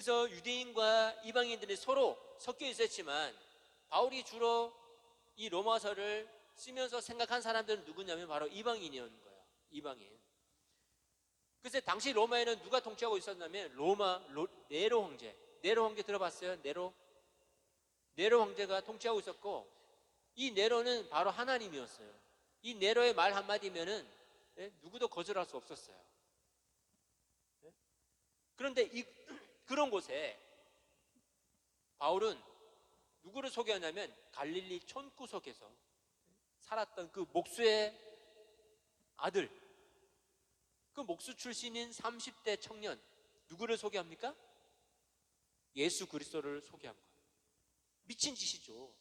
그래서 유대인과 이방인들이 서로 섞여 있었지만 바울이 주로 이 로마서를 쓰면서 생각한 사람들은 누구냐면 바로 이방인이었는 거예요. 이방인. 그래서 당시 로마에는 누가 통치하고 있었냐면 네로 황제. 네로 황제 들어봤어요? 네로 황제가 통치하고 있었고, 이 네로는 바로 하나님이었어요. 이 네로의 말 한마디면은 누구도 거절할 수 없었어요. 그런데 그런 곳에 바울은 누구를 소개하냐면 갈릴리 촌구석에서 살았던 그 목수의 아들, 그 목수 출신인 30대 청년, 누구를 소개합니까? 예수 그리스도를 소개한 거예요. 미친 짓이죠.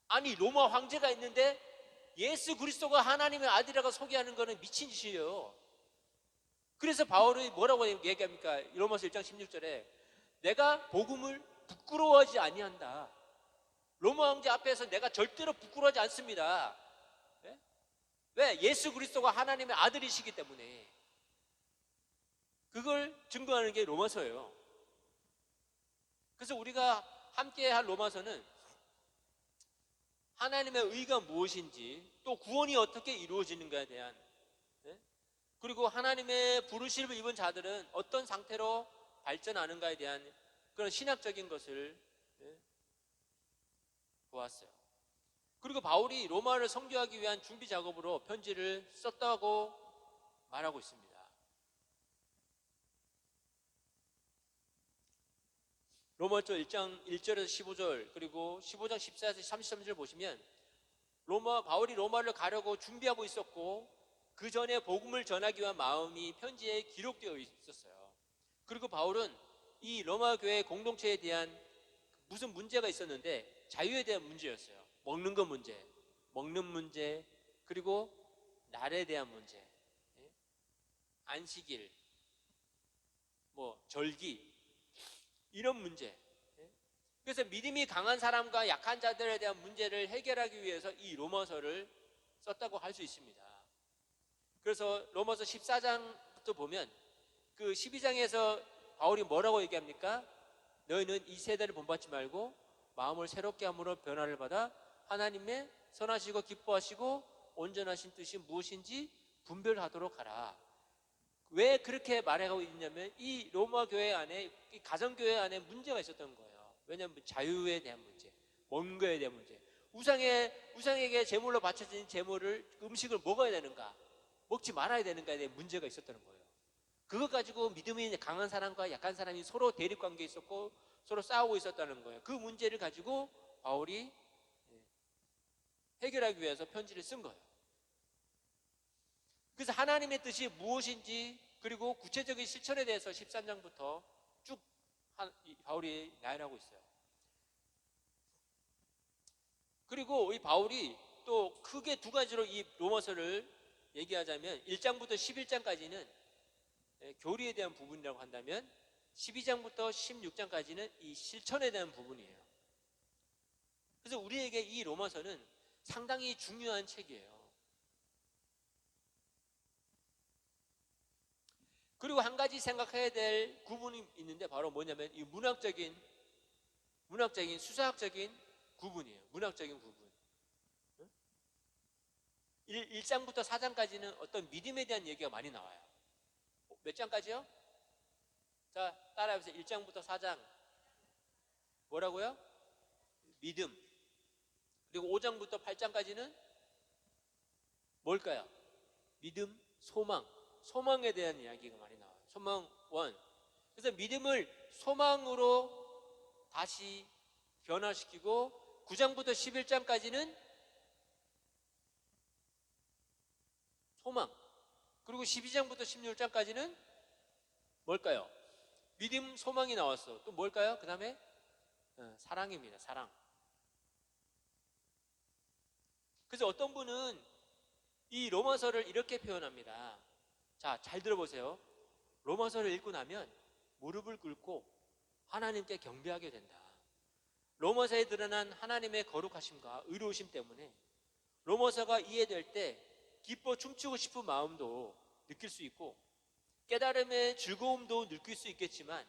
아니, 로마 황제가 있는데 예수 그리스도가 하나님의 아들이라고 소개하는 거는 미친 짓이에요. 그래서 바울이 뭐라고 얘기합니까? 로마서 1장 16절에 내가 복음을 부끄러워하지 아니한다. 로마 황제 앞에서 내가 절대로 부끄러워하지 않습니다. 왜? 예수 그리스도가 하나님의 아들이시기 때문에. 그걸 증거하는 게 로마서예요. 그래서 우리가 함께 할 로마서는 하나님의 의가 무엇인지, 또 구원이 어떻게 이루어지는가에 대한, 그리고 하나님의 부르심을 입은 자들은 어떤 상태로 발전하는가에 대한 그런 신학적인 것을 보았어요. 그리고 바울이 로마를 선교하기 위한 준비 작업으로 편지를 썼다고 말하고 있습니다. 로마서 1장 1절에서 15절, 그리고 15장 14에서 33절 보시면 바울이 로마를 가려고 준비하고 있었고, 그 전에 복음을 전하기 위한 마음이 편지에 기록되어 있었어요. 그리고 바울은 이 로마 교회 공동체에 대한 무슨 문제가 있었는데 자유에 대한 문제였어요. 먹는 것 문제, 그리고 날에 대한 문제, 안식일, 절기, 이런 문제. 그래서 믿음이 강한 사람과 약한 자들에 대한 문제를 해결하기 위해서 이 로마서를 썼다고 할 수 있습니다. 그래서 로마서 14장부터 보면 그 12장에서 바울이 뭐라고 얘기합니까? 너희는 이 세대를 본받지 말고 마음을 새롭게 함으로 변화를 받아 하나님의 선하시고 기뻐하시고 온전하신 뜻이 무엇인지 분별하도록 하라. 왜 그렇게 말하고 있냐면 이 로마 교회 안에, 이 가정교회 안에 문제가 있었던 거예요. 왜냐하면 자유에 대한 문제, 먹는 거에 대한 문제, 우상에게 제물로 바쳐진 음식을 먹어야 되는가, 먹지 말아야 되는가에 대한 문제가 있었다는 거예요. 그것 가지고 믿음이 강한 사람과 약한 사람이 서로 대립관계에 있었고 서로 싸우고 있었다는 거예요. 그 문제를 가지고 바울이 해결하기 위해서 편지를 쓴 거예요. 그래서 하나님의 뜻이 무엇인지, 그리고 구체적인 실천에 대해서 13장부터 쭉 바울이 나열하고 있어요. 그리고 이 바울이 또 크게 두 가지로 이 로마서를 얘기하자면 1장부터 11장까지는 교리에 대한 부분이라고 한다면 12장부터 16장까지는 이 실천에 대한 부분이에요. 그래서 우리에게 이 로마서는 상당히 중요한 책이에요. 그리고 한 가지 생각해야 될 구분이 있는데 바로 뭐냐면 이 문학적인 수사학적인 구분이에요. 문학적인 구분. 1장부터 4장까지는 어떤 믿음에 대한 얘기가 많이 나와요. 몇 장까지요? 자, 따라해보세요. 1장부터 4장 뭐라고요? 믿음. 그리고 5장부터 8장까지는 뭘까요? 믿음, 소망에 대한 이야기가 많이 나와요. 소망 1. 그래서 믿음을 소망으로 다시 변화시키고 9장부터 11장까지는 소망, 그리고 12장부터 16장까지는 뭘까요? 믿음, 소망이 나왔어. 또 뭘까요? 그 다음에 사랑입니다. 사랑. 그래서 어떤 분은 이 로마서를 이렇게 표현합니다. 자, 잘 들어보세요. 로마서를 읽고 나면 무릎을 꿇고 하나님께 경배하게 된다. 로마서에 드러난 하나님의 거룩하심과 의로우심 때문에 로마서가 이해될 때 기뻐 춤추고 싶은 마음도 느낄 수 있고 깨달음의 즐거움도 느낄 수 있겠지만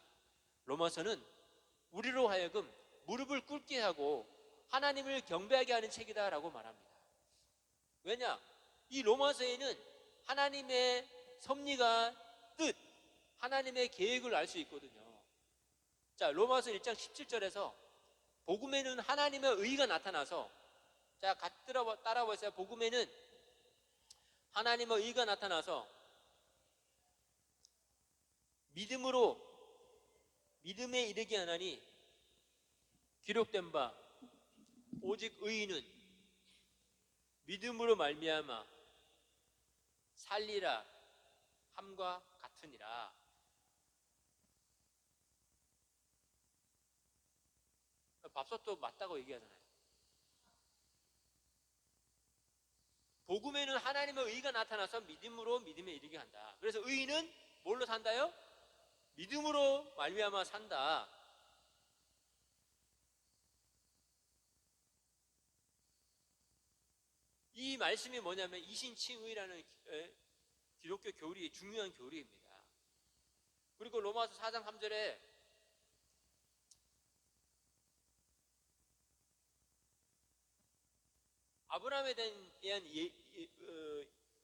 로마서는 우리로 하여금 무릎을 꿇게 하고 하나님을 경배하게 하는 책이다라고 말합니다. 왜냐? 이 로마서에는 하나님의 섭리가 뜻, 하나님의 계획을 알 수 있거든요. 자, 로마서 1장 17절에서 복음에는 하나님의 의가 나타나서, 자, 따라 보세요. 복음에는 하나님의 의가 나타나서 믿음으로 믿음에 이르게 하나니 기록된 바 오직 의인은 믿음으로 말미암아 살리라 함과 같으니라. 밥솥도 맞다고 얘기하잖아요. 복음에는 하나님의 의가 나타나서 믿음으로 믿음에 이르게 한다. 그래서 의인은 뭘로 산다요? 믿음으로 말미암아 산다. 이 말씀이 뭐냐면 이신칭의라는 기독교 교리, 중요한 교리입니다. 그리고 로마서 4장 3절에 아브라함에 대한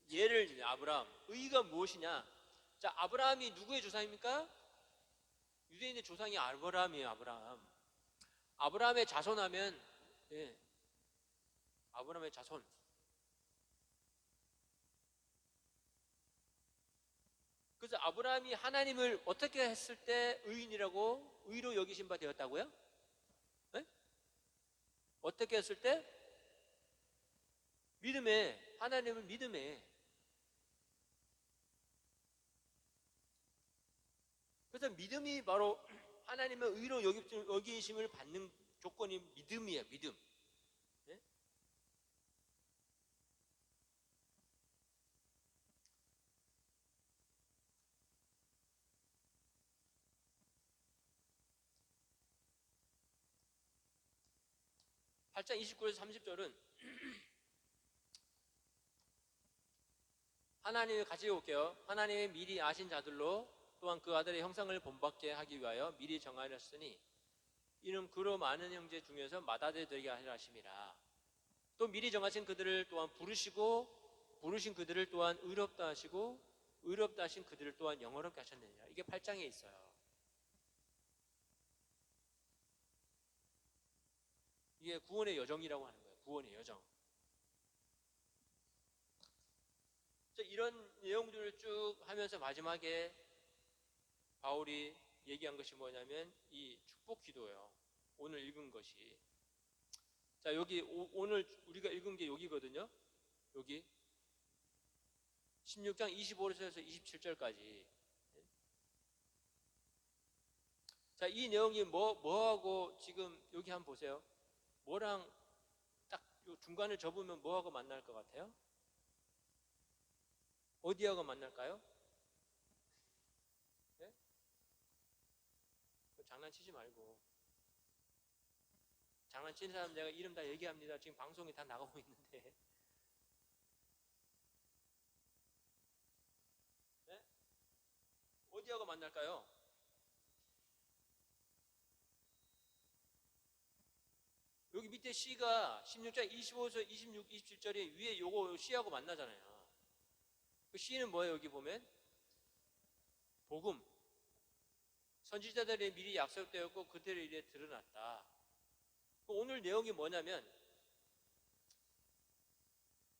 예를 아브라함, 의가 무엇이냐? 자, 아브라함이 누구의 조상입니까? 유대인의 조상이 아브라함이에요. 아브라함의 자손하면, 예, 아브라함의 자손. 그래서 아브라함이 하나님을 어떻게 했을 때 의인이라고, 의로 여기신 바 되었다고요? 네? 어떻게 했을 때? 믿음에, 하나님을 믿음에. 그래서 믿음이 바로 하나님의 의로 여기심을 받는 조건이 믿음이에요. 믿음. 네? (8장 29에서 30절은) 하나님을 같이 읽어볼게요. 하나님의 미리 아신 자들로 또한 그 아들의 형상을 본받게 하기 위하여 미리 정하였으니 이는 그로 많은 형제 중에서 맏아들 되게 하려 하심이라. 또 미리 정하신 그들을 또한 부르시고 부르신 그들을 또한 의롭다 하시고 의롭다 하신 그들을 또한 영원롭게 하셨느니라. 이게 8장에 있어요. 이게 구원의 여정이라고 하는 거예요. 구원의 여정. 이런 내용들을 쭉 하면서 마지막에 바울이 얘기한 것이 뭐냐면 이 축복 기도예요. 오늘 읽은 것이. 자, 여기 오늘 우리가 읽은 게 여기거든요. 여기 16장 25절에서 27절까지. 자, 이 내용이 뭐하고 지금 여기 한번 보세요. 뭐랑 딱 중간을 접으면 뭐하고 만날 것 같아요? 어디하고 만날까요? 네? 장난치지 말고. 장난치는 사람 내가 이름 다 얘기합니다. 지금 방송이 다 나가고 있는데. 네? 어디하고 만날까요? 여기 밑에 C가 16장 25에서 26, 27절에 위에 요거 C하고 만나잖아요. 그 C는 뭐예요? 여기 보면 복음, 선지자들이 미리 약속되었고 그들의 일에 드러났다. 오늘 내용이 뭐냐면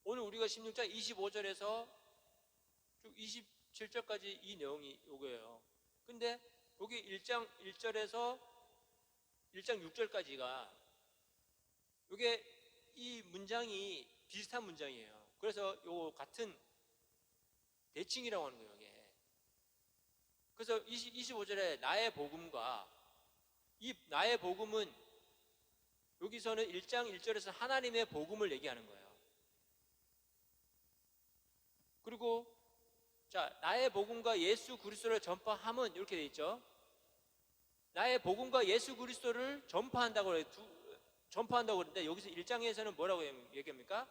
오늘 우리가 16장 25절에서 쭉 27절까지 이 내용이 요거예요. 근데 여기 1장 1절에서 1장 6절까지가 요게 이 문장이 비슷한 문장이에요. 그래서 요 같은 대칭이라고 하는 거예요. 이게. 그래서 25절에 나의 복음과 이 나의 복음은 여기서는 1장 1절에서 하나님의 복음을 얘기하는 거예요. 그리고 자, 나의 복음과 예수 그리스도를 전파함은 이렇게 돼 있죠. 나의 복음과 예수 그리스도를 전파한다고 그러는데 여기서 1장에서는 뭐라고 얘기합니까?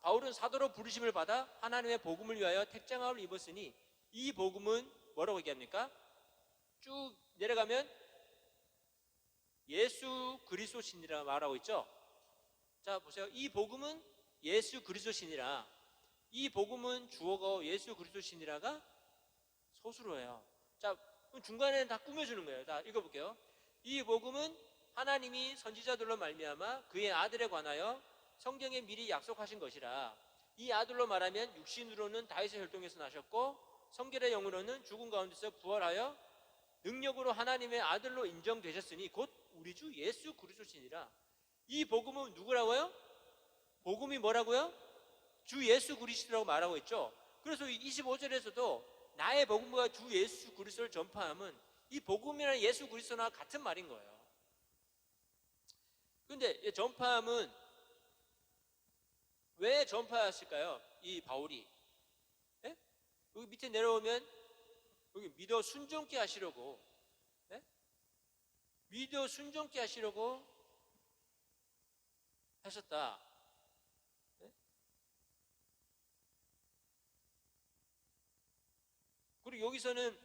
바울은 사도로 부르심을 받아 하나님의 복음을 위하여 택장함을 입었으니 이 복음은 뭐라고 얘기합니까? 쭉 내려가면 예수 그리스도신이라 말하고 있죠. 자 보세요. 이 복음은 예수 그리스도신이라, 이 복음은 주어가 예수 그리스도신이라가 소수로예요. 자 중간에는 다 꾸며주는 거예요. 자 읽어볼게요. 이 복음은 하나님이 선지자들로 말미암아 그의 아들에 관하여 성경에 미리 약속하신 것이라. 이 아들로 말하면 육신으로는 다윗의 혈통에서 나셨고 성결의 영으로는 죽은 가운데서 부활하여 능력으로 하나님의 아들로 인정되셨으니 곧 우리 주 예수 그리스도시니라. 이 복음은 누구라고요? 복음이 뭐라고요? 주 예수 그리스도라고 말하고 있죠. 그래서 25절에서도 나의 복음과 주 예수 그리스도를 전파함은 이 복음이나 예수 그리스도나 같은 말인 거예요. 그런데 전파함은 왜 전파했을까요? 이 바울이 여기 밑에 내려오면 여기 믿어 순종케 하시려고, 믿어 순종케 하시려고 하셨다. 그리고 여기서는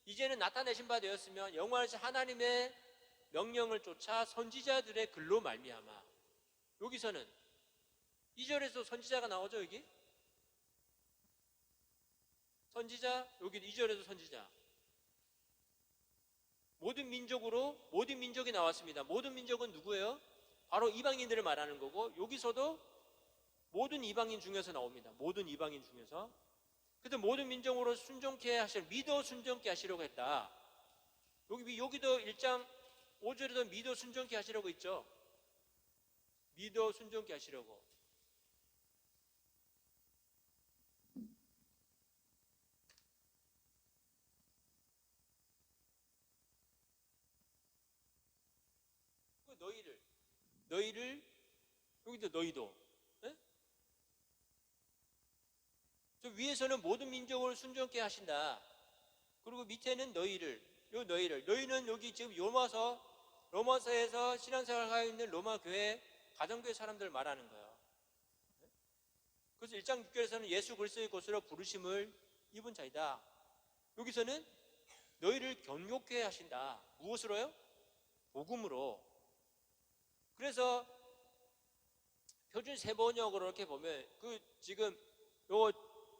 이제는 나타내신 바 되었으면 영원하신 하나님의 명령을 쫓아 선지자들의 글로 말미암아. 여기서는 2절에서 선지자가 나오죠. 여기 선지자, 여기 2절에도 선지자. 모든 민족으로 모든 민족이 나왔습니다. 모든 민족은 누구예요? 바로 이방인들을 말하는 거고, 여기서도 모든 이방인 중에서 나옵니다. 모든 이방인 중에서. 그래서 모든 민족으로 순종케 믿어 순종케 하시려고 했다. 여기도 1장 5절에도 믿어 순종케 하시려고 있죠. 믿어 순종케 하시려고. 너희를 여기도 너희도, 저 위에서는 모든 민족을 순종케 하신다. 그리고 밑에는 너희는 여기 지금 로마서에서 신앙생활을 하고 있는 로마 교회 가정교회 사람들 말하는 거예요. 그래서 1장 6절에서는 예수 그리스도의 것으로 부르심을 입은 자이다. 여기서는 너희를 견고케 하신다. 무엇으로요? 복음으로. 그래서 표준 세번역으로 이렇게 보면 지금 요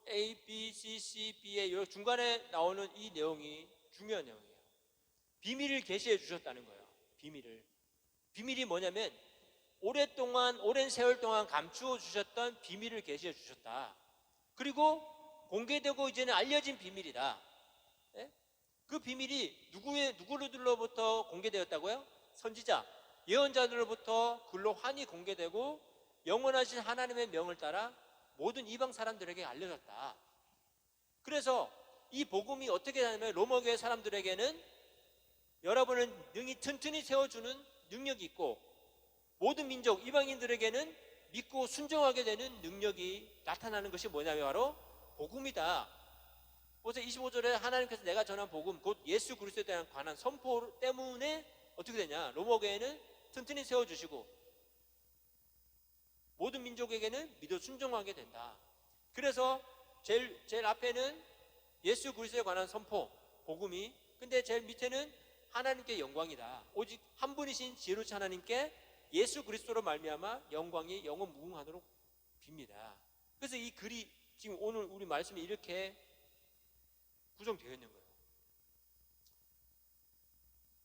A, B, C, C, B의 요 중간에 나오는 이 내용이 중요한 내용이에요. 비밀을 계시해 주셨다는 거예요. 비밀이 뭐냐면 오랜 세월 동안 감추어 주셨던 비밀을 계시해 주셨다. 그리고 공개되고 이제는 알려진 비밀이다. 그 비밀이 누구들로부터 공개되었다고요? 선지자, 예언자들로부터 글로 환히 공개되고 영원하신 하나님의 명을 따라 모든 이방 사람들에게 알려졌다. 그래서 이 복음이 어떻게 되냐면 로마교회 사람들에게는 여러분을 능히 튼튼히 세워주는 능력이 있고, 모든 민족 이방인들에게는 믿고 순종하게 되는 능력이 나타나는 것이 뭐냐면 바로 복음이다. 그래서 25절에 하나님께서 내가 전한 복음 곧 예수 그리스도에 대한 관한 선포 때문에 어떻게 되냐, 로마교회는 튼튼히 세워주시고 모든 민족에게는 믿어 순종하게 된다. 그래서 제일 앞에는 예수 그리스도에 관한 선포, 복음이, 근데 제일 밑에는 하나님께 영광이다. 오직 한 분이신 지혜로우신 하나님께 예수 그리스도로 말미암아 영광이 영원 무궁하도록 빕니다. 그래서 이 글이 지금 오늘 우리 말씀이 이렇게 구성되어 있는 거예요.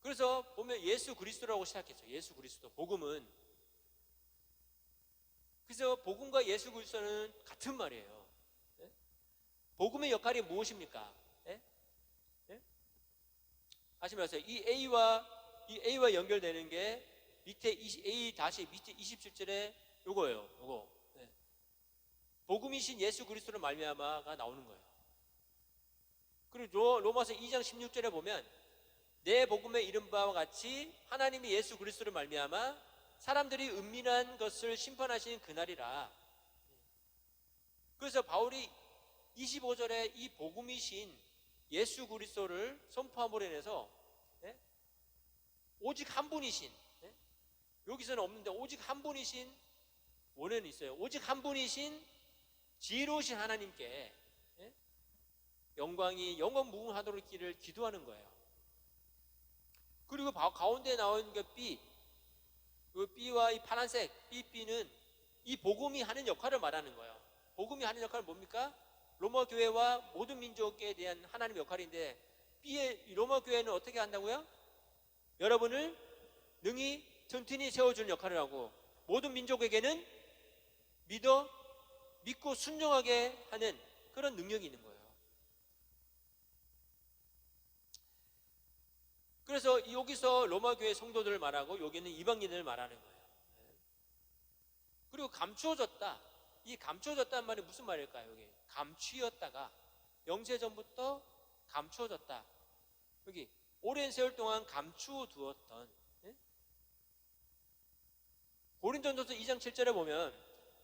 그래서 보면 예수 그리스도라고 시작했죠. 예수 그리스도. 복음은, 그래서 복음과 예수 그리스도는 같은 말이에요. 복음의 역할이 무엇입니까? 아시면서요? 이 A와 연결되는 게 밑에 밑에 27절에 요거예요. 요거. 복음이신 예수 그리스도로 말미암아가 나오는 거예요. 그리고 로마서 2장 16절에 보면 내 복음에 이른 바와 같이 하나님이 예수 그리스도로 말미암아 사람들이 은밀한 것을 심판하시는 그날이라. 그래서 바울이 25절에 이 복음이신 예수 그리스도를 선포함으로 인해서 오직 한 분이신, 여기서는 없는데 오직 한 분이신, 원에는 있어요. 오직 한 분이신 지혜로우신 하나님께 영광이 영원 무궁하도록 있기를 기도하는 거예요. 그리고 가운데 나오는 게 B, 그 B와 이 파란색 B는 이 복음이 하는 역할을 말하는 거예요. 복음이 하는 역할은 뭡니까? 로마 교회와 모든 민족에 대한 하나님의 역할인데, B의 로마 교회는 어떻게 한다고요? 여러분을 능히 튼튼히 세워주는 역할을 하고, 모든 민족에게는 믿고 순종하게 하는 그런 능력이 있는 거예요. 그래서 여기서 로마 교회 성도들을 말하고, 여기는 이방인을 말하는 거예요. 그리고 감추어졌다. 이 감추어졌다는 말이 무슨 말일까요? 여기 감추었다가 영세전부터 감추어졌다. 여기 오랜 세월 동안 감추어 두었던, 고린도전서 2장 7절에 보면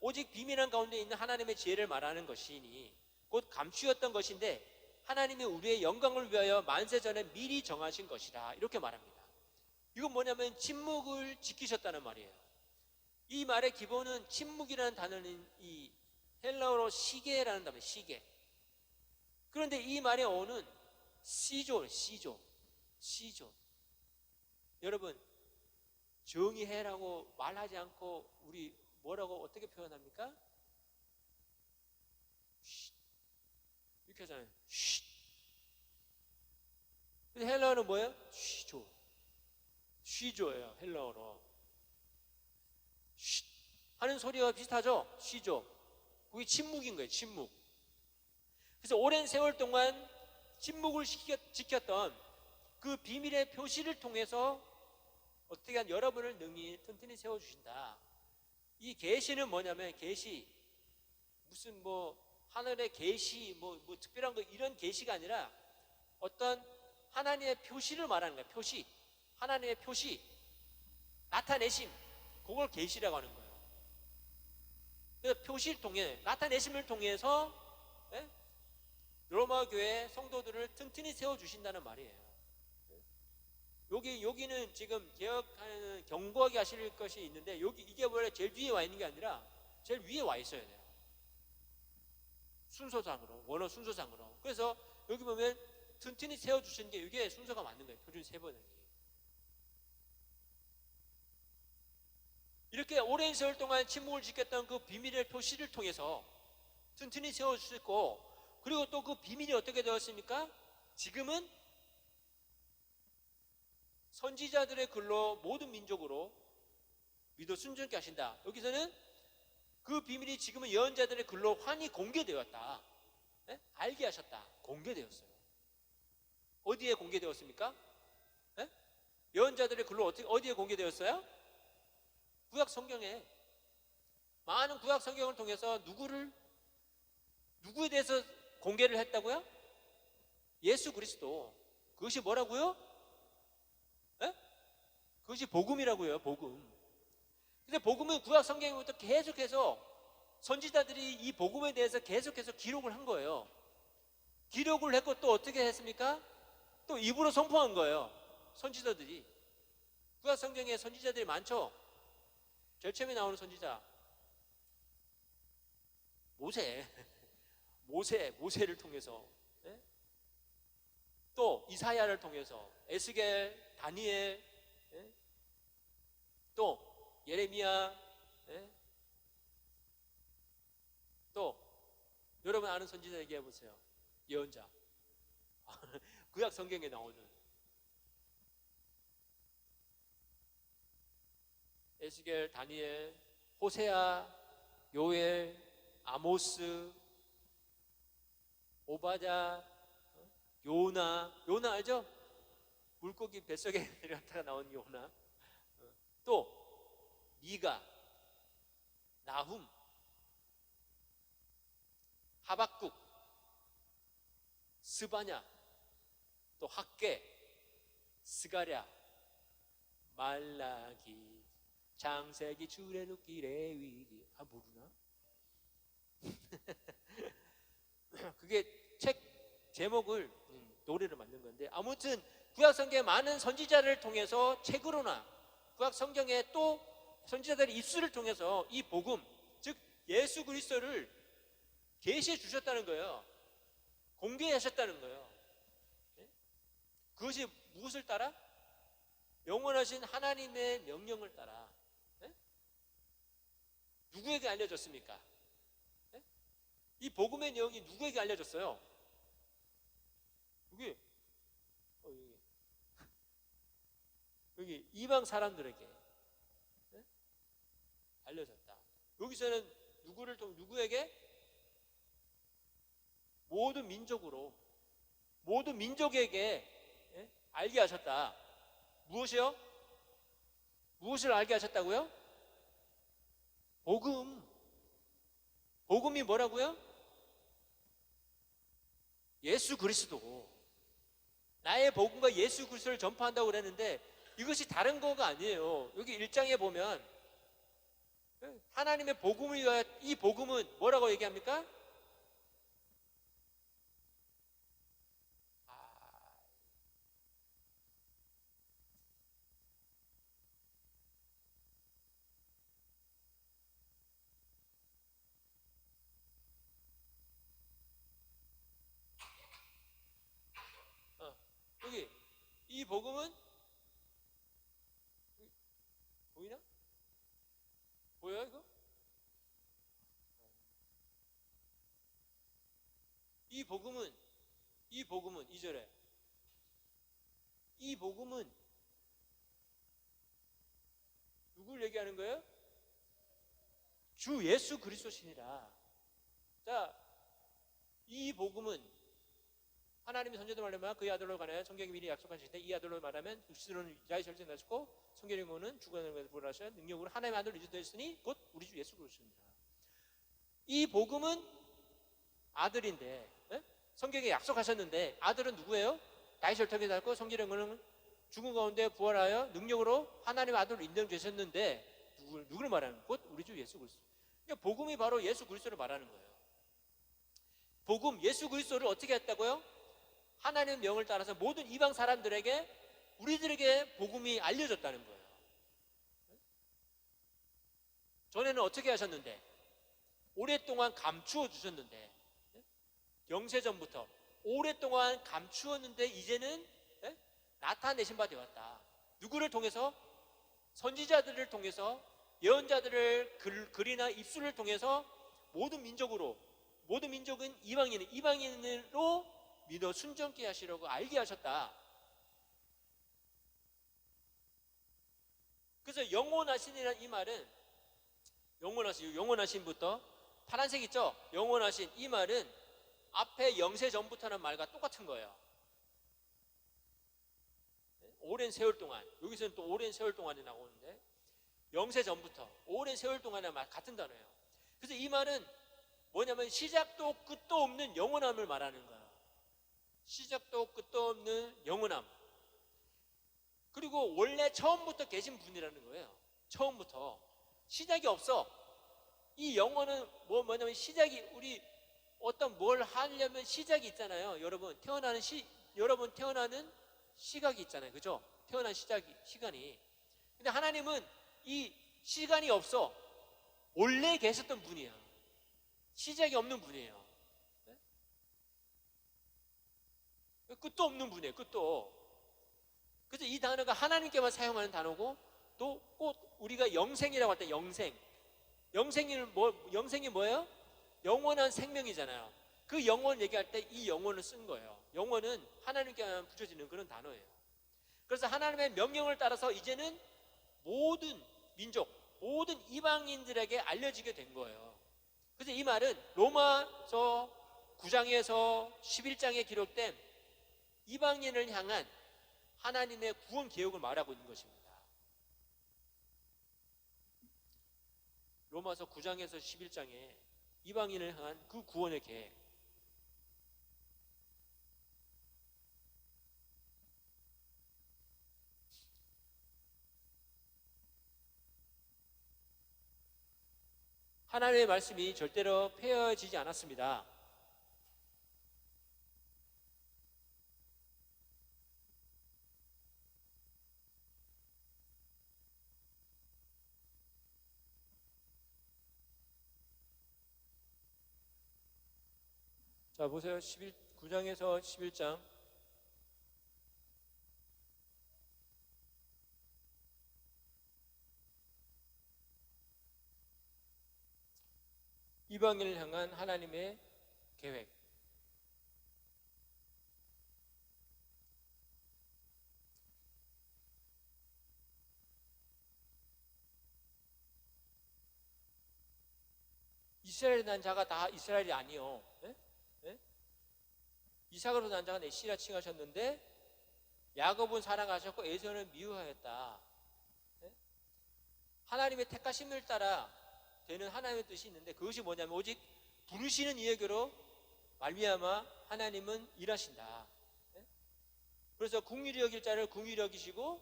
오직 비밀한 가운데 있는 하나님의 지혜를 말하는 것이니 곧 감추었던 것인데 하나님이 우리의 영광을 위하여 만세 전에 미리 정하신 것이라, 이렇게 말합니다. 이건 뭐냐면 침묵을 지키셨다는 말이에요. 이 말의 기본은 침묵이라는 단어는 이 헬라어로 시계라는 단어예요. 시계. 그런데 이 말의 어는 시조. 여러분, 정의해라고 말하지 않고 우리 뭐라고 어떻게 표현합니까? 쉿. 이렇게 하잖아요. 쉿. 근데 헬라어는 뭐예요? 쉬조예요. 헬라어로. 쉿 하는 소리와 비슷하죠? 쉬조. 그게 침묵인 거예요. 침묵. 그래서 오랜 세월 동안 침묵을 지켰던 그 비밀의 표시를 통해서 어떻게 한 여러분을 능히 튼튼히 세워주신다. 이 계시는 뭐냐면, 계시 무슨 뭐 하늘의 계시 뭐 특별한 거 이런 계시가 아니라 어떤 하나님의 표시를 말하는 거예요. 표시. 하나님의 표시, 나타내심, 그걸 계시라고 하는 거예요. 그래서 표시를 통해, 나타내심을 통해서 로마 교회 성도들을 튼튼히 세워주신다는 말이에요. 여기는 지금 개혁하는 경고하게 하실 것이 있는데, 이게 원래 제일 뒤에 와 있는 게 아니라 제일 위에 와 있어야 돼요. 순서상으로, 원어 순서상으로. 그래서 여기 보면 튼튼히 세워주시는 게 이게 순서가 맞는 거예요. 표준 세 번이. 이렇게 오랜 세월 동안 침묵을 지켰던 그 비밀의 표시를 통해서 튼튼히 세워주셨고, 그리고 또 그 비밀이 어떻게 되었습니까? 지금은 선지자들의 글로 모든 민족으로 믿어 순종케 하신다. 여기서는 그 비밀이 지금은 예언자들의 글로 환히 공개되었다. 알게 하셨다. 공개되었어요. 어디에 공개되었습니까? 예언자들의 글로 어디에 공개되었어요? 구약 성경에. 많은 구약 성경을 통해서 누구에 대해서 공개를 했다고요? 예수 그리스도. 그것이 뭐라고요? 그것이 복음이라고요. 복음. 근데 복음은 구약 성경부터 계속해서 선지자들이 이 복음에 대해서 계속해서 기록을 한 거예요. 기록을 했고 또 어떻게 했습니까? 또 입으로 선포한 거예요. 선지자들이. 구약 성경에 선지자들이 많죠. 제일 처음에 나오는 선지자 모세를 통해서, 또 이사야를 통해서 에스겔, 다니엘, 또 예레미야, 또 여러분 아는 선지자 얘기해 보세요. 예언자. 구약 성경에 나오는 에스겔, 다니엘, 호세아, 요엘, 아모스, 오바자, 요나 알죠? 물고기 뱃속에 들어갔다가 나온 요나. 또 미가, 나훔, 하박국, 스바냐, 또 학개, 스가랴, 말라기, 창세기, 출애굽기, 레위기. 모르나? 그게 책 제목을 노래를 만든 건데, 아무튼 구약 성경의 많은 선지자를 통해서 책으로나 구약 성경에 또 선지자들의 입술을 통해서 이 복음, 즉 예수 그리스도를 계시해 주셨다는 거예요. 공개하셨다는 거예요. 그것이 무엇을 따라? 영원하신 하나님의 명령을 따라 누구에게 알려졌습니까? 이 복음의 내용이 누구에게 알려졌어요? 여기 이방 사람들에게 알려졌다. 여기서는 누구에게? 모든 민족에게 알게 하셨다. 무엇이요? 무엇을 알게 하셨다고요? 복음이 뭐라고요? 예수 그리스도. 나의 복음과 예수 그리스도를 전파한다고 그랬는데 이것이 다른 거가 아니에요. 여기 1장에 보면 하나님의 복음을 위하여, 이 복음은 뭐라고 얘기합니까? 여기 이 복음은 보이나? 보여요 이거? 이 복음은 2절에 이 복음은 누굴 얘기하는 거예요? 주 예수 그리스도시니라. 자, 이 복음은 하나님의 선지자들 말하면 그의 아들로 관하여 성경이 미리 약속하시되 이 아들로 말하면 육신으로는 이자의 절제를 나셨고 성경으로는 죽어나는 것을 부활하셔 능력으로 하나님의 아들로 이루어졌으니 곧 우리 주 예수 그리스도시니라. 이 복음은 아들인데 성경에 약속하셨는데 아들은 누구예요? 다윗 혈통에 났고 성경으로는 죽은 가운데 부활하여 능력으로 하나님의 아들로 인정되셨는데 누구를 말하는? 곧 우리 주 예수 그리스도. 그러니까 복음이 바로 예수 그리스도를 말하는 거예요. 복음 예수 그리스도를 어떻게 했다고요? 하나님의 명을 따라서 모든 이방 사람들에게 우리들에게 복음이 알려졌다는 거예요. 전에는 어떻게 하셨는데? 오랫동안 감추어 주셨는데 영세전부터 오랫동안 감추었는데 이제는 나타내신 바 되었다. 누구를 통해서? 선지자들을 통해서, 예언자들을 글이나 입술을 통해서 모든 민족은 이방인으로 믿어 순종케 하시려고 알게 하셨다. 그래서 영원하신이라는 이 말은 영원하신부터 파란색 있죠? 영원하신 이 말은 앞에 영세 전부터는 말과 똑같은 거예요. 오랜 세월 동안, 여기서는 또 오랜 세월 동안이 나오는데 영세 전부터 오랜 세월 동안의 말 같은 단어예요. 그래서 이 말은 뭐냐면 시작도 끝도 없는 영원함을 말하는 거예요. 시작도 끝도 없는 영원함. 그리고 원래 처음부터 계신 분이라는 거예요. 처음부터 시작이 없어. 이 영혼은 뭐냐면 시작이, 우리 어떤 뭘 하려면 시작이 있잖아요. 여러분 태어나는 시각이 있잖아요. 그죠? 태어난 시간이. 근데 하나님은 이 시간이 없어. 원래 계셨던 분이야. 시작이 없는 분이에요. 끝도 없는 분이에요. 끝도. 그래서 이 단어가 하나님께만 사용하는 단어고, 또 꼭 우리가 영생이라고 할 때 영생이 뭐예요? 영원한 생명이잖아요. 그 영원 얘기할 때 이 영원을 쓴 거예요. 영원은 하나님께만 붙여지는 그런 단어예요. 그래서 하나님의 명령을 따라서 이제는 모든 민족, 모든 이방인들에게 알려지게 된 거예요. 그래서 이 말은 로마서 9장에서 11장에 기록된 이방인을 향한 하나님의 구원 계획을 말하고 있는 것입니다. 로마서 9장에서 11장에 이방인을 향한 그 구원의 계획. 하나님의 말씀이 절대로 폐허지지 않았습니다. 자, 보세요. 9장에서 11장. 이방인을 향한 하나님의 계획. 이스라엘에 난 자가 다 이스라엘이 아니요. 예? 예? 이삭으로 난 자가 내시라 칭하셨는데 야곱은 사랑하셨고 에서는 미워하였다. 예? 하나님의 택하심을 따라 되는 하나님의 뜻이 있는데 그것이 뭐냐면 오직 부르시는 이에게로 말미암아 하나님은 일하신다. 예? 그래서 긍휼히 여길 자를 긍휼히 여기시고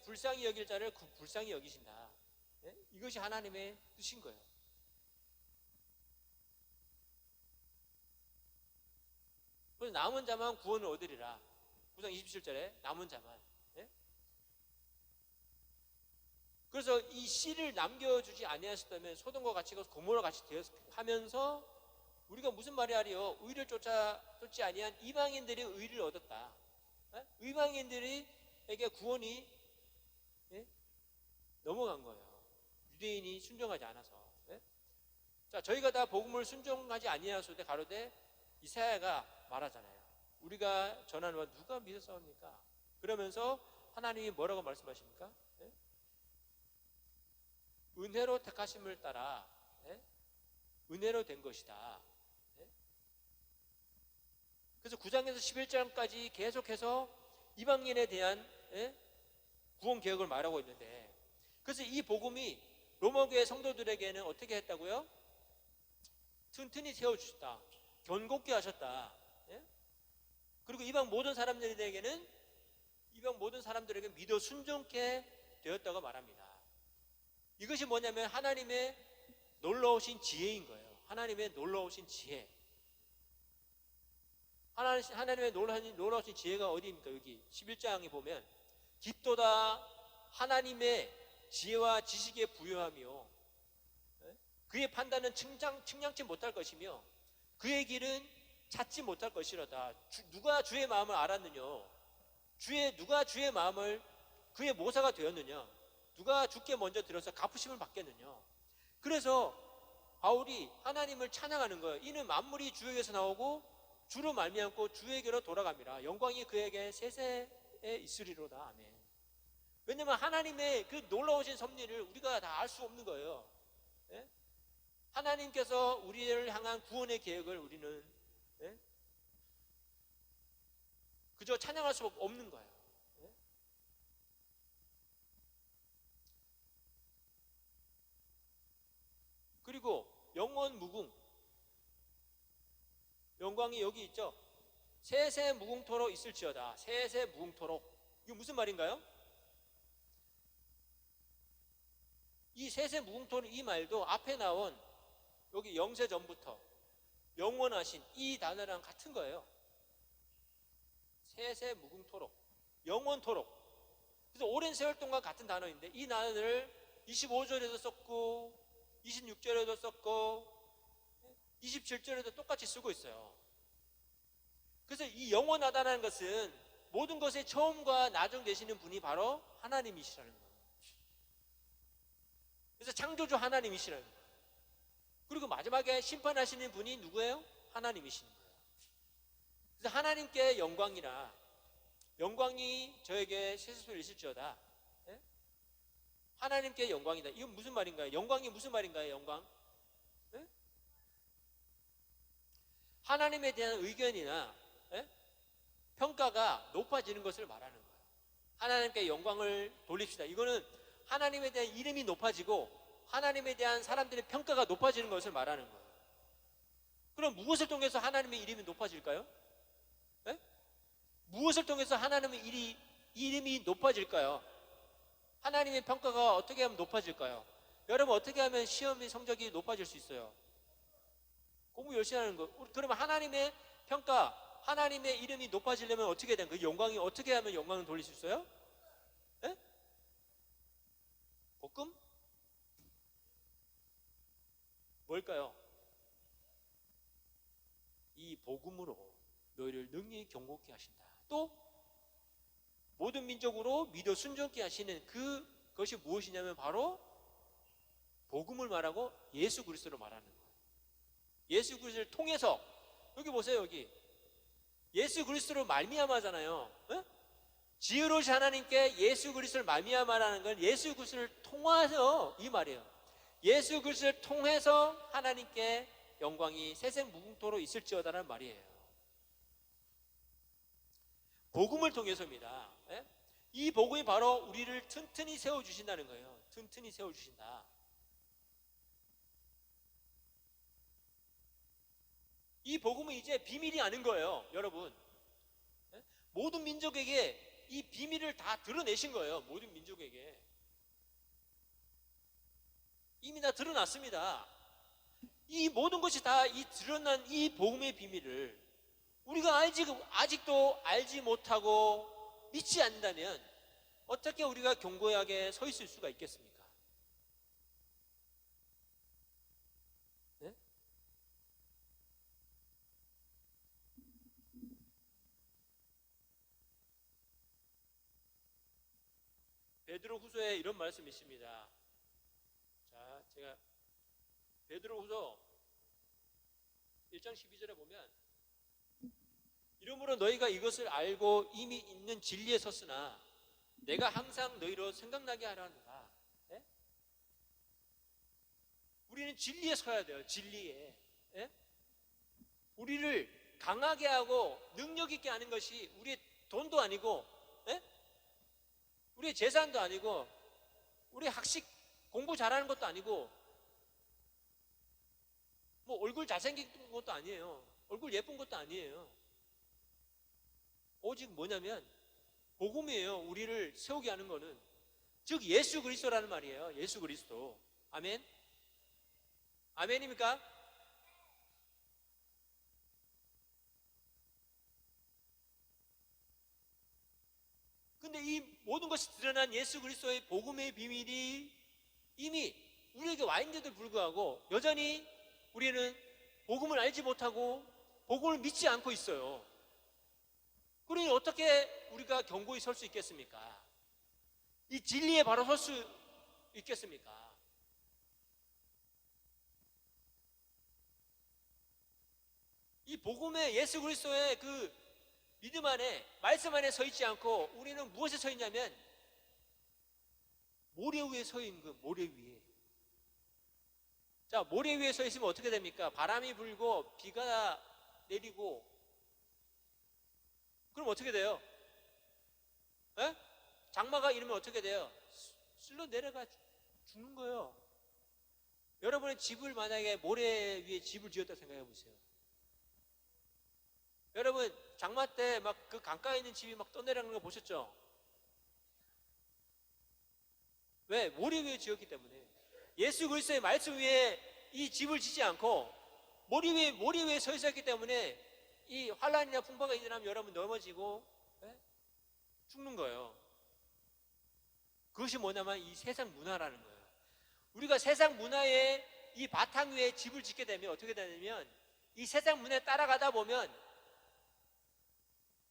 불쌍히 여길 자를 불쌍히 여기신다. 예? 이것이 하나님의 뜻인 거예요. 그래서 남은 자만 구원을 얻으리라. 구장 27절에 남은 자만. 예? 그래서 이 씨를 남겨주지 아니하셨다면 소돔과 같이 고모라 같이 하면서 우리가 무슨 말이 하리요? 의를 쫓지 아니한 이방인들이 의를 얻었다. 예? 이방인들에게 구원이 예? 넘어간 거예요. 유대인이 순종하지 않아서. 예? 자, 저희가 다 복음을 순종하지 아니하였을 때 가로되 이사야가 말하잖아요. 우리가 전하는 바 누가 믿었사옵니까? 그러면서 하나님이 뭐라고 말씀하십니까? 예? 은혜로 택하심을 따라 예? 은혜로 된 것이다. 예? 그래서 9장에서 11장까지 계속해서 이방인에 대한 예? 구원 계획을 말하고 있는데, 그래서 이 복음이 로마교회 성도들에게는 어떻게 했다고요? 튼튼히 세워주셨다. 견고케 하셨다. 예? 그리고 이방 모든 사람들에게 믿어 순종케 되었다고 말합니다. 이것이 뭐냐면 하나님의 놀라우신 지혜인 거예요. 하나님의 놀라우신 지혜. 하나님의 놀라우신 지혜가 어디입니까? 여기 11장에 보면 깊도다 하나님의 지혜와 지식에 부유하며 그의 판단은 측량치 못할 것이며 그의 길은 찾지 못할 것이로다. 누가 주의 마음을 알았느냐? 누가 주의 마음을 그의 모사가 되었느냐? 누가 주께 먼저 들어서 갚으심을 받겠느냐? 그래서 바울이 하나님을 찬양하는 거예요. 이는 만물이 주에게서 나오고 주로 말미암고 주에게로 돌아갑니다. 영광이 그에게 세세에 있으리로다. 아멘. 왜냐하면 하나님의 그 놀라우신 섭리를 우리가 다 알 수 없는 거예요. 예? 하나님께서 우리를 향한 구원의 계획을 우리는 예? 그저 찬양할 수 없는 거예요. 예? 그리고 영원 무궁, 영광이 여기 있죠. 세세 무궁토록 있을지어다. 세세 무궁토록. 이게 무슨 말인가요? 이 세세 무궁토록 이 말도 앞에 나온 여기 영세 전부터 영원하신 이 단어랑 같은 거예요. 세세 무궁토록, 영원토록. 그래서 오랜 세월 동안 같은 단어인데 이 단어를 25절에도 썼고 26절에도 썼고 27절에도 똑같이 쓰고 있어요. 그래서 이 영원하다는 것은 모든 것의 처음과 나중 되시는 분이 바로 하나님이시라는 거예요. 그래서 창조주 하나님이시라는 거예요. 그리고 마지막에 심판하시는 분이 누구예요? 하나님이시는 거예요. 그래서 하나님께 영광이 저에게 세세소리 있을지어다. 예? 하나님께 영광이다. 이건 무슨 말인가요? 영광이 무슨 말인가요? 영광? 예? 하나님에 대한 의견이나 예? 평가가 높아지는 것을 말하는 거예요. 하나님께 영광을 돌립시다. 이거는 하나님에 대한 이름이 높아지고 하나님에 대한 사람들의 평가가 높아지는 것을 말하는 거예요. 그럼 무엇을 통해서 하나님의 이름이 높아질까요? 네? 무엇을 통해서 하나님의 이름이 높아질까요? 하나님의 평가가 어떻게 하면 높아질까요? 여러분 어떻게 하면 시험의 성적이 높아질 수 있어요? 공부 열심히 하는 거. 그러면 하나님의 평가, 하나님의 이름이 높아지려면 어떻게 되는 거예요? 영광이 어떻게 하면 영광을 돌릴 수 있어요? 네? 볶음? 뭘까요? 이 복음으로 너희를 능히 경고케 하신다. 또 모든 민족으로 믿어 순종케 하시는 그것이 무엇이냐면 바로 복음을 말하고 예수 그리스도를 말하는 거예요. 예수 그리스도를 통해서, 여기 보세요. 여기 예수 그리스도로 말미암아잖아요. 에? 지혜로우신 하나님께 예수 그리스도를 말미암아라는 건 예수 그리스도를 통해서 이 말이에요. 예수 그리스도를 통해서 하나님께 영광이 세생 무궁토로 있을지어다라는 말이에요. 복음을 통해서입니다. 에? 이 복음이 바로 우리를 튼튼히 세워주신다는 거예요. 튼튼히 세워주신다. 이 복음은 이제 비밀이 아닌 거예요, 여러분. 모든 민족에게 이 비밀을 다 드러내신 거예요. 모든 민족에게 이미 다 드러났습니다. 이 모든 것이 다 이 드러난 이 복음의 비밀을 우리가 아직도 알지 못하고 믿지 않는다면 어떻게 우리가 견고하게 서 있을 수가 있겠습니까? 네? 베드로후서에 이런 말씀이 있습니다. 자, 제가 베드로후서 1장 12절에 보면, 이러므로 너희가 이것을 알고 이미 있는 진리에 섰으나 내가 항상 너희로 생각나게 하려 하노라. 예? 우리는 진리에 서야 돼요. 진리에. 예? 우리를 강하게 하고 능력 있게 하는 것이 우리의 돈도 아니고, 예? 우리의 재산도 아니고, 우리 학식 공부 잘하는 것도 아니고, 뭐 얼굴 잘생긴 것도 아니에요. 얼굴 예쁜 것도 아니에요. 오직 뭐냐면 복음이에요. 우리를 세우게 하는 거는, 즉 예수 그리스도라는 말이에요. 예수 그리스도. 아멘. 아멘입니까? 근데 이 모든 것이 드러난 예수 그리스도의 복음의 비밀이 이미 우리에게 와 있는데도 불구하고 여전히 우리는 복음을 알지 못하고 복음을 믿지 않고 있어요. 그러니 어떻게 우리가 견고히 설 수 있겠습니까? 이 진리에 바로 설 수 있겠습니까? 이 복음의 예수 그리스도의 그 믿음 안에, 말씀 안에 서 있지 않고 우리는 무엇에 서 있냐면 모래 위에 서 있는 거, 모래 위에. 자, 모래 위에 서 있으면 어떻게 됩니까? 바람이 불고 비가 내리고 그럼 어떻게 돼요? 에? 장마가 이러면 어떻게 돼요? 쓸려 내려가 죽는 거예요. 여러분의 집을 만약에 모래 위에 집을 지었다 생각해 보세요. 여러분 장마 때 막 그 강가에 있는 집이 막 떠내려가는 거 보셨죠? 왜? 모래 위에 지었기 때문에. 예수 그리스도의 말씀 위에 이 집을 짓지 않고 모래 위에 서 있었기 때문에 이 환란이나 풍파가 일어나면 여러분 넘어지고 죽는 거예요. 그것이 뭐냐면 이 세상 문화라는 거예요. 우리가 세상 문화의 이 바탕 위에 집을 짓게 되면 어떻게 되냐면 이 세상 문화에 따라가다 보면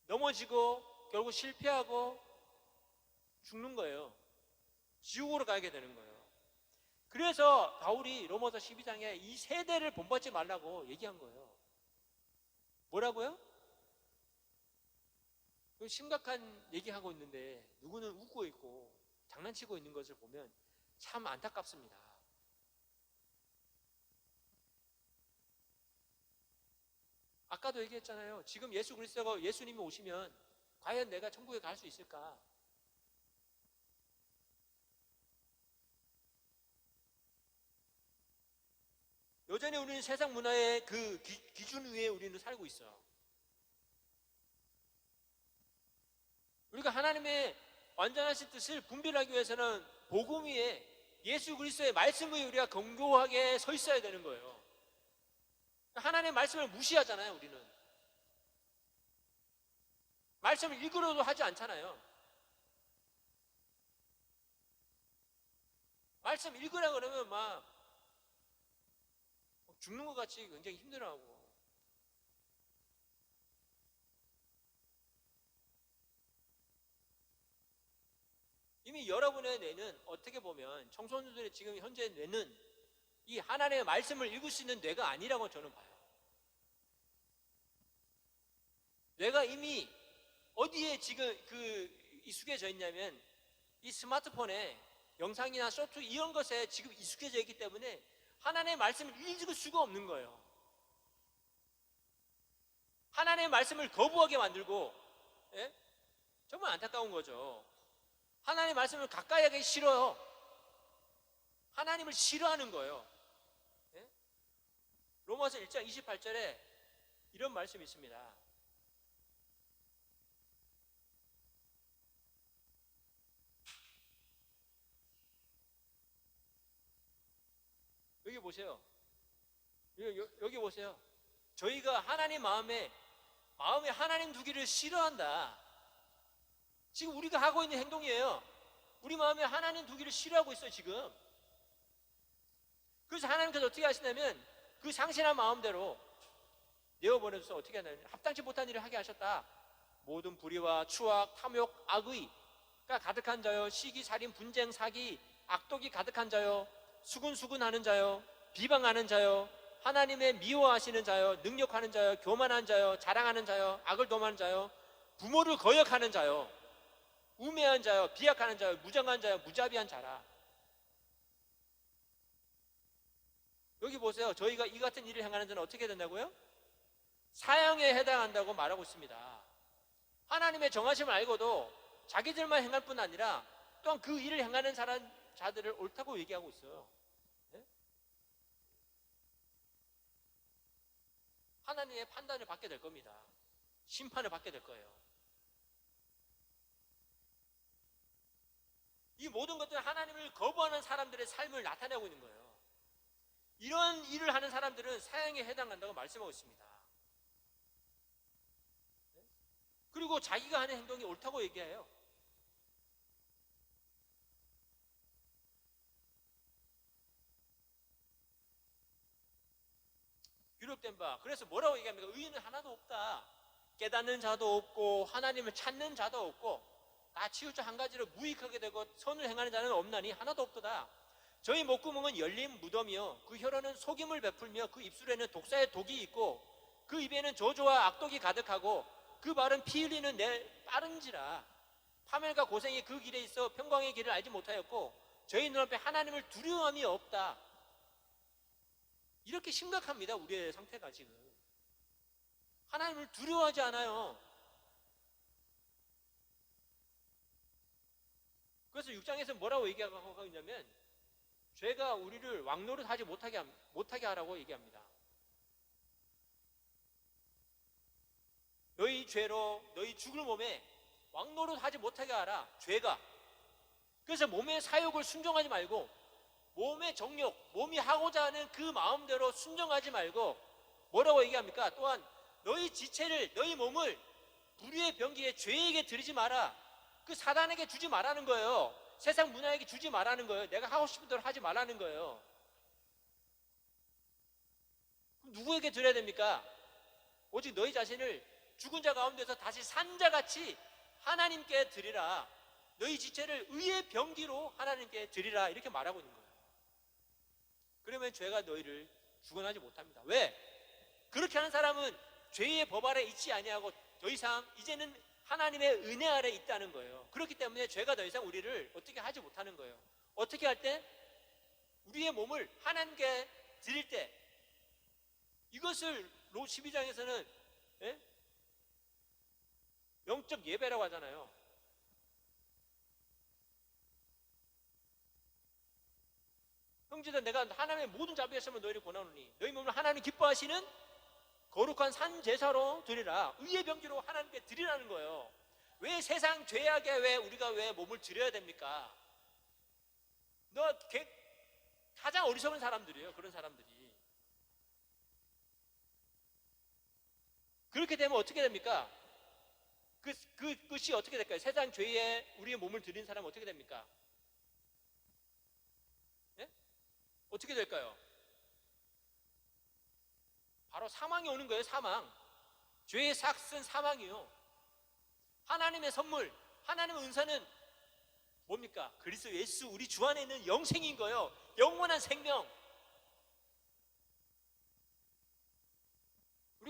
넘어지고 결국 실패하고 죽는 거예요. 지옥으로 가게 되는 거예요. 그래서 바울이 로마서 12장에 이 세대를 본받지 말라고 얘기한 거예요. 뭐라고요? 심각한 얘기하고 있는데 누구는 웃고 있고 장난치고 있는 것을 보면 참 안타깝습니다. 아까도 얘기했잖아요. 지금 예수 그리스도가, 예수님이 오시면 과연 내가 천국에 갈 수 있을까? 여전히 우리는 세상 문화의 그 기준 위에 우리는 살고 있어요. 우리가 하나님의 완전하신 뜻을 분별하기 위해서는 복음 위에 예수 그리스도의 말씀 위에 우리가 견고하게 서 있어야 되는 거예요. 하나님의 말씀을 무시하잖아요. 우리는 말씀을 읽으려도 하지 않잖아요. 말씀 읽으라 그러면 막 죽는 것 같이 굉장히 힘들어하고, 이미 여러분의 뇌는 어떻게 보면 청소년들의 지금 현재 뇌는 이 하나님의 말씀을 읽을 수 있는 뇌가 아니라고 저는 봐요. 뇌가 이미 어디에 지금 익숙해져 있냐면 이 스마트폰에 영상이나 쇼트 이런 것에 지금 익숙해져 있기 때문에 하나님의 말씀을 읽을 수가 없는 거예요. 하나님의 말씀을 거부하게 만들고, 예? 정말 안타까운 거죠. 하나님의 말씀을 가까이 하기 싫어요. 하나님을 싫어하는 거예요. 예? 로마서 1장 28절에 이런 말씀이 있습니다. 여기 보세요. 여기 보세요. 저희가 하나님 마음에 하나님 두기를 싫어한다. 지금 우리가 하고 있는 행동이에요. 우리 마음에 하나님 두기를 싫어하고 있어요, 지금. 그래서 하나님께서 어떻게 하시냐면 그 상실한 마음대로 내어보내줘서 어떻게 하냐면 합당치 못한 일을 하게 하셨다. 모든 불의와 추악, 탐욕, 악의가 가득한 자요, 시기, 살인, 분쟁, 사기, 악독이 가득한 자요, 수군수군하는 자요, 비방하는 자요, 하나님의 미워하시는 자요, 능력하는 자요, 교만한 자요, 자랑하는 자요, 악을 도모하는 자요, 부모를 거역하는 자요, 우매한 자요, 비약하는 자요, 무정한 자요, 무자비한 자라. 여기 보세요. 저희가 이 같은 일을 행하는 자는 어떻게 된다고요? 사형에 해당한다고 말하고 있습니다. 하나님의 정하심을 알고도 자기들만 행할 뿐 아니라 또한 그 일을 행하는 자들을 옳다고 얘기하고 있어요. 네? 하나님의 판단을 받게 될 겁니다. 심판을 받게 될 거예요. 이 모든 것들은 하나님을 거부하는 사람들의 삶을 나타내고 있는 거예요. 이런 일을 하는 사람들은 사형에 해당한다고 말씀하고 있습니다. 네? 그리고 자기가 하는 행동이 옳다고 얘기해요. 유력된 바. 그래서 뭐라고 얘기합니까? 의인은 하나도 없다. 깨닫는 자도 없고 하나님을 찾는 자도 없고 다 치우쳐 한 가지로 무익하게 되고 선을 행하는 자는 없나니 하나도 없도다. 저희 목구멍은 열린 무덤이요 그 혀로는 속임을 베풀며 그 입술에는 독사의 독이 있고 그 입에는 저주와 악독이 가득하고 그 발은 피 흘리는 내 빠른지라. 파멸과 고생이 그 길에 있어 평강의 길을 알지 못하였고 저희 눈앞에 하나님을 두려움이 없다. 이렇게 심각합니다. 우리의 상태가 지금. 하나님을 두려워하지 않아요. 그래서 6장에서 뭐라고 얘기하고 있냐면 죄가 우리를 왕노릇하지 못하게 하라고 얘기합니다. 너희 죄로 너희 죽을 몸에 왕노릇하지 못하게 하라. 죄가. 그래서 몸의 사욕을 순종하지 말고 몸의 정욕, 몸이 하고자 하는 그 마음대로 순종하지 말고 뭐라고 얘기합니까? 또한 너희 지체를, 너희 몸을 불의의 병기에 죄에게 드리지 마라. 그 사단에게 주지 말라는 거예요. 세상 문화에게 주지 말라는 거예요. 내가 하고 싶은 대로 하지 말라는 거예요. 그럼 누구에게 드려야 됩니까? 오직 너희 자신을 죽은 자 가운데서 다시 산 자같이 하나님께 드리라. 너희 지체를 의의 병기로 하나님께 드리라. 이렇게 말하고 있는 거예요. 그러면 죄가 너희를 주관하지 못합니다. 왜? 그렇게 하는 사람은 죄의 법 아래 있지 아니하고 더 이상 이제는 하나님의 은혜 아래 있다는 거예요. 그렇기 때문에 죄가 더 이상 우리를 어떻게 하지 못하는 거예요. 어떻게 할 때? 우리의 몸을 하나님께 드릴 때 이것을 12장에서는 영적 예배라고 하잖아요. 형제들 내가 하나님의 모든 자비하심을 너희를 권하노니 너희 몸을 하나님 기뻐하시는 거룩한 산 제사로 드리라. 의의 병기로 하나님께 드리라는 거예요. 왜 세상 죄악에 왜 우리가 왜 몸을 드려야 됩니까? 가장 어리석은 사람들이에요. 그런 사람들이. 그렇게 되면 어떻게 됩니까? 그것이 어떻게 될까요? 세상 죄에 우리의 몸을 드린 사람은 어떻게 됩니까? 예? 어떻게 될까요? 바로 사망이 오는 거예요. 사망. 죄의 삭은 사망이요. 하나님의 선물, 하나님의 은사는 뭡니까? 그리스도 예수 우리 주 안에 있는 영생인 거예요. 영원한 생명.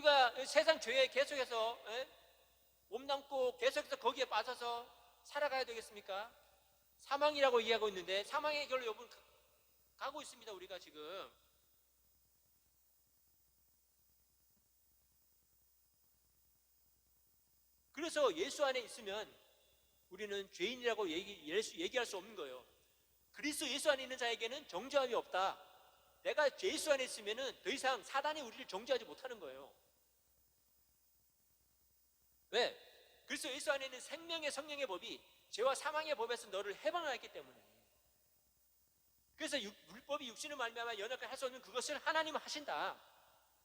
우리가 세상 죄에 계속해서 몸담고 계속해서 거기에 빠져서 살아가야 되겠습니까? 사망이라고 얘기하고 있는데 사망의 길로 여러분 가고 있습니다. 우리가 지금. 그래서 예수 안에 있으면 우리는 죄인이라고 얘기할 수 없는 거예요. 그리스도 예수 안에 있는 자에게는 정죄함이 없다. 내가 예수 안에 있으면 더 이상 사단이 우리를 정죄하지 못하는 거예요. 왜? 그리스도 예수 안에 있는 생명의 성령의 법이 죄와 사망의 법에서 너를 해방하였기 때문에. 그래서 율법이 육신을 말미암아 연약하게 할 수 없는 그것을 하나님은 하신다.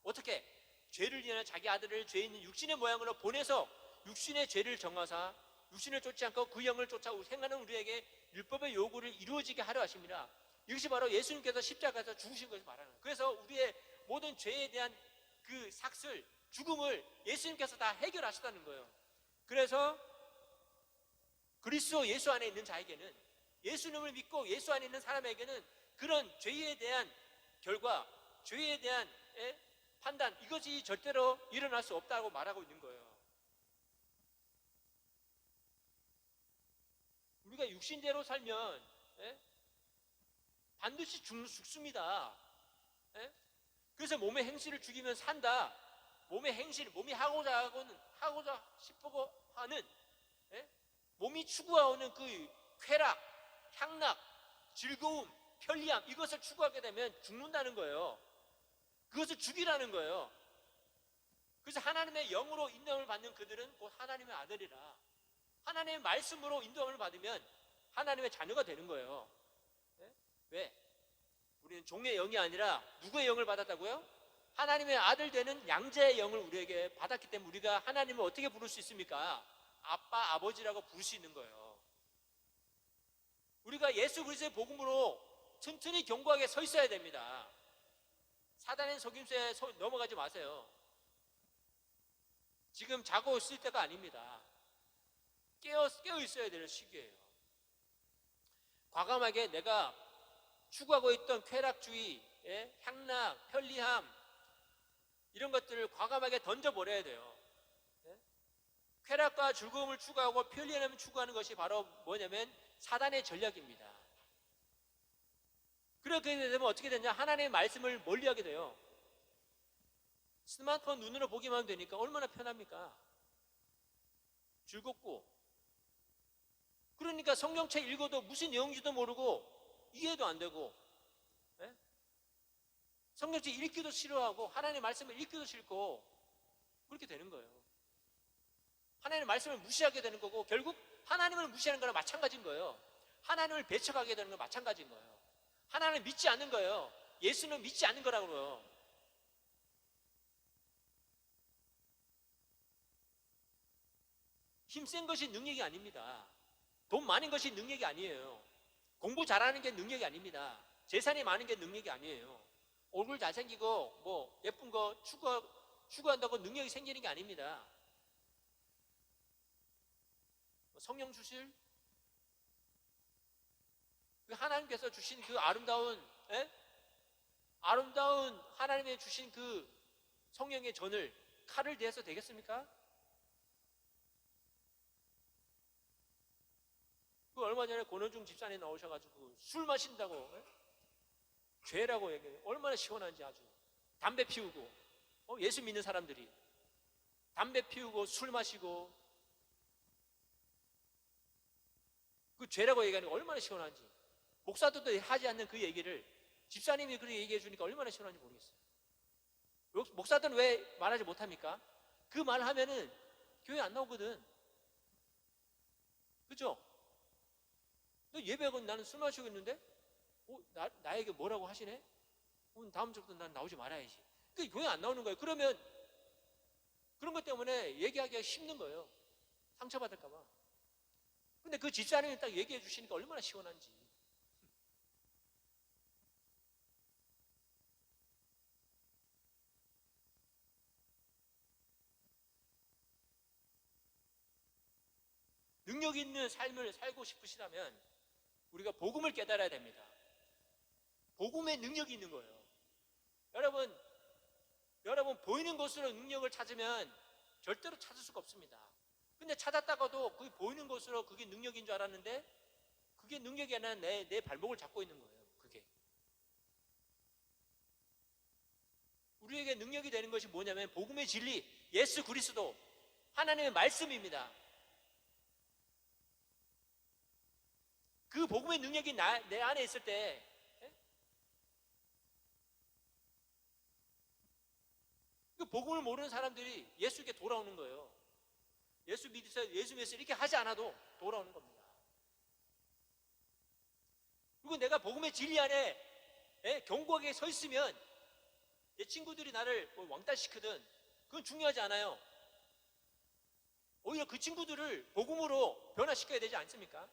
어떻게? 죄를 위하여 자기 아들을 죄 있는 육신의 모양으로 보내서 육신의 죄를 정하사 육신을 쫓지 않고 그 영을 쫓아 행하는 우리에게 율법의 요구를 이루어지게 하려 하십니다. 이것이 바로 예수님께서 십자가에서 죽으신 것을 말하는 거예요. 그래서 우리의 모든 죄에 대한 그 삭슬, 죽음을 예수님께서 다 해결하셨다는 거예요. 그래서 그리스도 예수 안에 있는 자에게는, 예수님을 믿고 예수 안에 있는 사람에게는 그런 죄에 대한 결과, 죄에 대한 판단, 이것이 절대로 일어날 수 없다고 말하고 있는 거예요. 우리가 육신대로 살면 반드시 죽습니다. 그래서 몸의 행실을 죽이면 산다. 몸의 행실, 몸이 하고자 싶고 하는, 몸이 추구하는 그 쾌락, 향락, 즐거움, 편리함, 이것을 추구하게 되면 죽는다는 거예요. 그것을 죽이라는 거예요. 그래서 하나님의 영으로 인도함을 받는 그들은 곧 하나님의 아들이라. 하나님의 말씀으로 인도함을 받으면 하나님의 자녀가 되는 거예요. 왜? 우리는 종의 영이 아니라 누구의 영을 받았다고요? 하나님의 아들 되는 양자의 영을 우리에게 받았기 때문에 우리가 하나님을 어떻게 부를 수 있습니까? 아빠, 아버지라고 부를 수 있는 거예요. 우리가 예수 그리스도의 복음으로 튼튼히 견고하게 서 있어야 됩니다. 사단의 속임수에 넘어가지 마세요. 지금 자고 있을 때가 아닙니다. 깨어 있어야 될 시기예요. 과감하게 내가 추구하고 있던 쾌락주의, 향락, 편리함, 이런 것들을 과감하게 던져버려야 돼요. 쾌락과 즐거움을 추구하고 편리함을 추구하는 것이 바로 뭐냐면 사단의 전략입니다. 그렇게 되면 어떻게 되냐? 하나님의 말씀을 멀리하게 돼요. 스마트폰 눈으로 보기만 하면 되니까 얼마나 편합니까? 즐겁고. 그러니까 성경책 읽어도 무슨 내용인지도 모르고 이해도 안 되고, 성경책 읽기도 싫어하고 하나님의 말씀을 읽기도 싫고 그렇게 되는 거예요. 하나님의 말씀을 무시하게 되는 거고 결국 하나님을 무시하는 거랑 마찬가지인 거예요. 하나님을 배척하게 되는 건 마찬가지인 거예요. 하나님을 믿지 않는 거예요. 예수는 믿지 않는 거라고요. 힘센 것이 능력이 아닙니다. 돈 많은 것이 능력이 아니에요. 공부 잘하는 게 능력이 아닙니다. 재산이 많은 게 능력이 아니에요. 얼굴 잘생기고 뭐 예쁜 거 추구한다고 능력이 생기는 게 아닙니다. 성령 주실 하나님께서 주신 그 아름다운 하나님의 주신 그 성령의 전을 칼을 대해서 되겠습니까? 그 얼마 전에 권원중 집사님 나오셔가지고 술 마신다고 죄라고 얘기해요. 얼마나 시원한지 아주. 담배 피우고 예수 믿는 사람들이 담배 피우고 술 마시고 그 죄라고 얘기하는 거 얼마나 시원한지. 목사들도 하지 않는 그 얘기를 집사님이 그렇게 얘기해 주니까 얼마나 시원한지 모르겠어요. 목사들은 왜 말하지 못합니까? 그 말을 하면은 교회 안 나오거든. 그죠? 너 예배하고 나는 술 마시고 있는데 나에게 뭐라고 하시네? 다음 주부터 난 나오지 말아야지. 그 교회 안 나오는 거예요. 그러면 그런 것 때문에 얘기하기가 힘든 거예요. 상처받을까 봐. 근데 그 집사님이 딱 얘기해 주시니까 얼마나 시원한지. 능력 있는 삶을 살고 싶으시다면 우리가 복음을 깨달아야 됩니다. 복음에 능력이 있는 거예요. 여러분, 여러분, 보이는 것으로 능력을 찾으면 절대로 찾을 수가 없습니다. 근데 찾았다가도 그게 보이는 것으로 그게 능력인 줄 알았는데 그게 능력이 아니라 내 발목을 잡고 있는 거예요. 그게 우리에게 능력이 되는 것이 뭐냐면 복음의 진리, 예수 그리스도, 하나님의 말씀입니다. 그 복음의 능력이 내 안에 있을 때 그 복음을 모르는 사람들이 예수께 돌아오는 거예요. 예수 믿으세요, 예수 믿으세요 이렇게 하지 않아도 돌아오는 겁니다. 그리고 내가 복음의 진리 안에 견고하게 서 있으면 내 친구들이 나를 뭐 왕따시키든 그건 중요하지 않아요. 오히려 그 친구들을 복음으로 변화시켜야 되지 않습니까?